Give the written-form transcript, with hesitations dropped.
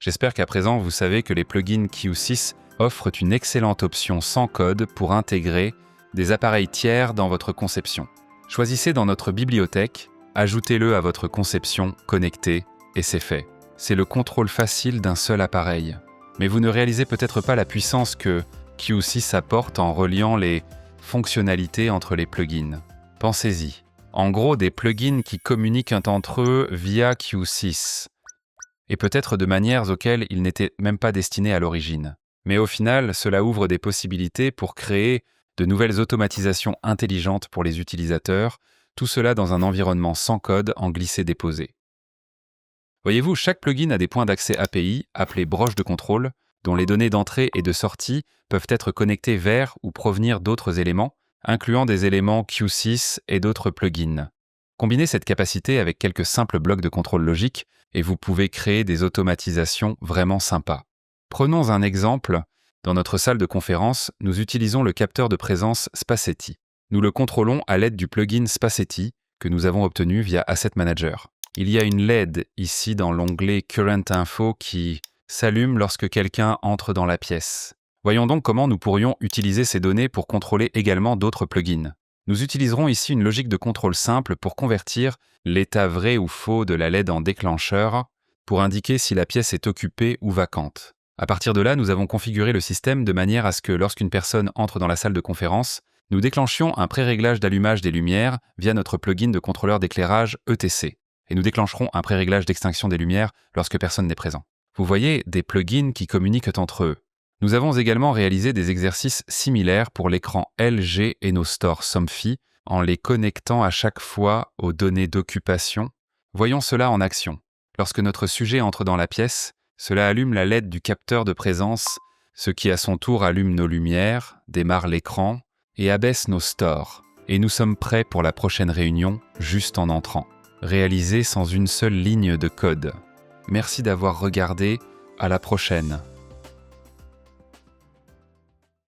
J'espère qu'à présent vous savez que les plugins Q6 offrent une excellente option sans code pour intégrer des appareils tiers dans votre conception. Choisissez dans notre bibliothèque, ajoutez-le à votre conception connectée et c'est fait. C'est le contrôle facile d'un seul appareil. Mais vous ne réalisez peut-être pas la puissance que Q6 apporte en reliant les fonctionnalités entre les plugins. Pensez-y. En gros, des plugins qui communiquent entre eux via Q6, et peut-être de manières auxquelles ils n'étaient même pas destinés à l'origine. Mais au final, cela ouvre des possibilités pour créer de nouvelles automatisations intelligentes pour les utilisateurs, tout cela dans un environnement sans code en glisser-déposer. Voyez-vous, chaque plugin a des points d'accès API, appelés broches de contrôle, dont les données d'entrée et de sortie peuvent être connectées vers ou provenir d'autres éléments, incluant des éléments Q6 et d'autres plugins. Combinez cette capacité avec quelques simples blocs de contrôle logique et vous pouvez créer des automatisations vraiment sympas. Prenons un exemple. Dans notre salle de conférence, nous utilisons le capteur de présence Spacetti. Nous le contrôlons à l'aide du plugin Spacetti que nous avons obtenu via Asset Manager. Il y a une LED ici dans l'onglet Current Info qui s'allume lorsque quelqu'un entre dans la pièce. Voyons donc comment nous pourrions utiliser ces données pour contrôler également d'autres plugins. Nous utiliserons ici une logique de contrôle simple pour convertir l'état vrai ou faux de la LED en déclencheur pour indiquer si la pièce est occupée ou vacante. À partir de là, nous avons configuré le système de manière à ce que lorsqu'une personne entre dans la salle de conférence, nous déclenchions un pré-réglage d'allumage des lumières via notre plugin de contrôleur d'éclairage ETC. Et nous déclencherons un pré-réglage d'extinction des lumières lorsque personne n'est présent. Vous voyez des plugins qui communiquent entre eux. Nous avons également réalisé des exercices similaires pour l'écran LG et nos stores Somfy en les connectant à chaque fois aux données d'occupation. Voyons cela en action. Lorsque notre sujet entre dans la pièce, cela allume la LED du capteur de présence, ce qui à son tour allume nos lumières, démarre l'écran et abaisse nos stores. Et nous sommes prêts pour la prochaine réunion juste en entrant. Réalisé sans une seule ligne de code. Merci d'avoir regardé, à la prochaine.